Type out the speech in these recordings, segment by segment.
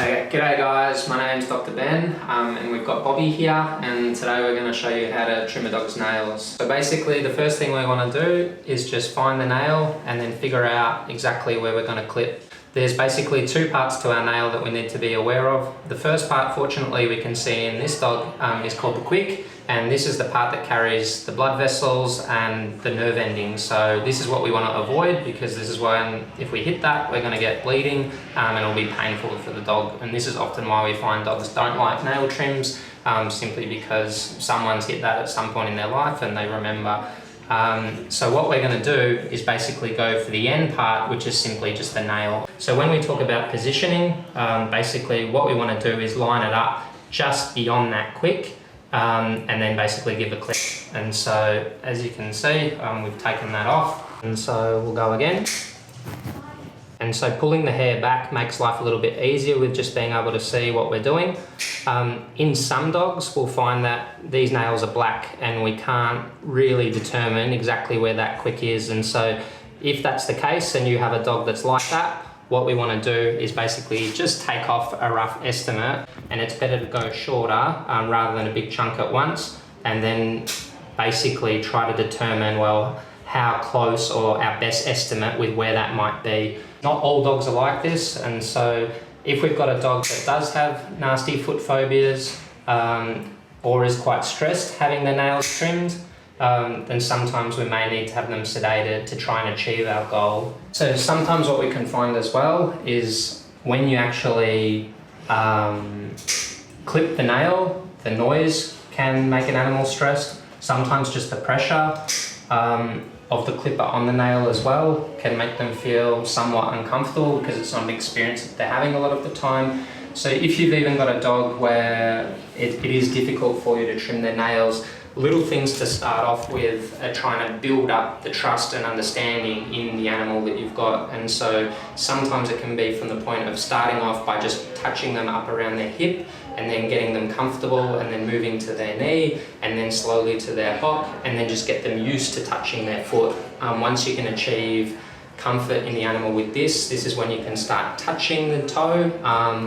Okay, g'day guys, my name's Dr. Ben and we've got Bobby here, and today we're going to show you how to trim a dog's nails. So basically the first thing we want to do is just find the nail and then figure out exactly where we're going to clip. There's basically two parts to our nail that we need to be aware of. The first part, fortunately, we can see in this dog is called the quick, and this is the part that carries the blood vessels and the nerve endings. So this is what we want to avoid, because this is when, if we hit that, we're going to get bleeding and it'll be painful for the dog. And this is often why we find dogs don't like nail trims, simply because someone's hit that at some point in their life and they remember. So what we're going to do is basically go for the end part, which is simply just the nail. So when we talk about positioning, basically what we want to do is line it up just beyond that quick, and then basically give a clip. And so as you can see, we've taken that off, and so we'll go again. And so pulling the hair back makes life a little bit easier with just being able to see what we're doing. In some dogs, we'll find that these nails are black and we can't really determine exactly where that quick is. And so if that's the case and you have a dog that's like that, what we want to do is basically just take off a rough estimate, and it's better to go shorter rather than a big chunk at once, and then basically try to determine, well, how close or our best estimate with where that might be. Not all dogs are like this, and so if we've got a dog that does have nasty foot phobias or is quite stressed having their nails trimmed, then sometimes we may need to have them sedated to try and achieve our goal. So sometimes what we can find as well is when you actually clip the nail, the noise can make an animal stressed. Sometimes just the pressure of the clipper on the nail as well can make them feel somewhat uncomfortable, because it's not an experience that they're having a lot of the time. So if you've even got a dog where it is difficult for you to trim their nails, little things to start off with are trying to build up the trust and understanding in the animal that you've got. And so sometimes it can be from the point of starting off by just touching them up around their hip and then getting them comfortable, and then moving to their knee and then slowly to their hock, and then just get them used to touching their foot. Once you can achieve comfort in the animal with this is when you can start touching the toe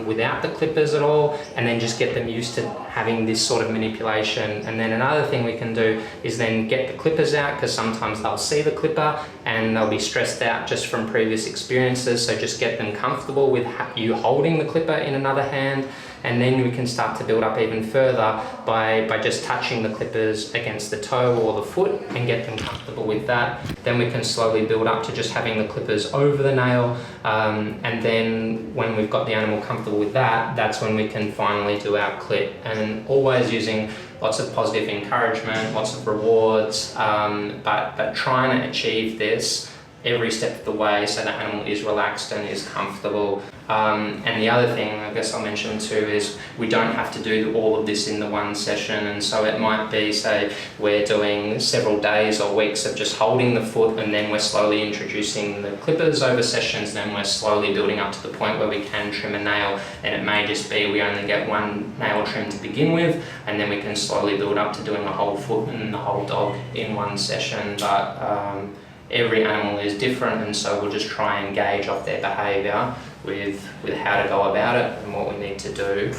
without the clippers at all, and then just get them used to having this sort of manipulation. And then another thing we can do is then get the clippers out, because sometimes they'll see the clipper and they'll be stressed out just from previous experiences. So just get them comfortable with you holding the clipper in another hand, and then we can start to build up even further by just touching the clippers against the toe or the foot and get them comfortable with that. Then we can slowly build up to just having the clippers over the nail, and then when we've got the animal comfortable with that, that's when we can finally do our clip. And always using lots of positive encouragement, lots of rewards, but trying to achieve this every step of the way so the animal is relaxed and is comfortable. And the other thing I guess I'll mention too is we don't have to do all of this in the one session, and so it might be, say, we're doing several days or weeks of just holding the foot, and then we're slowly introducing the clippers over sessions, then we're slowly building up to the point where we can trim a nail, and it may just be we only get one nail trim to begin with, and then we can slowly build up to doing the whole foot and the whole dog in one session. But every animal is different, and so we'll just try and gauge off their behaviour with how to go about it and what we need to do.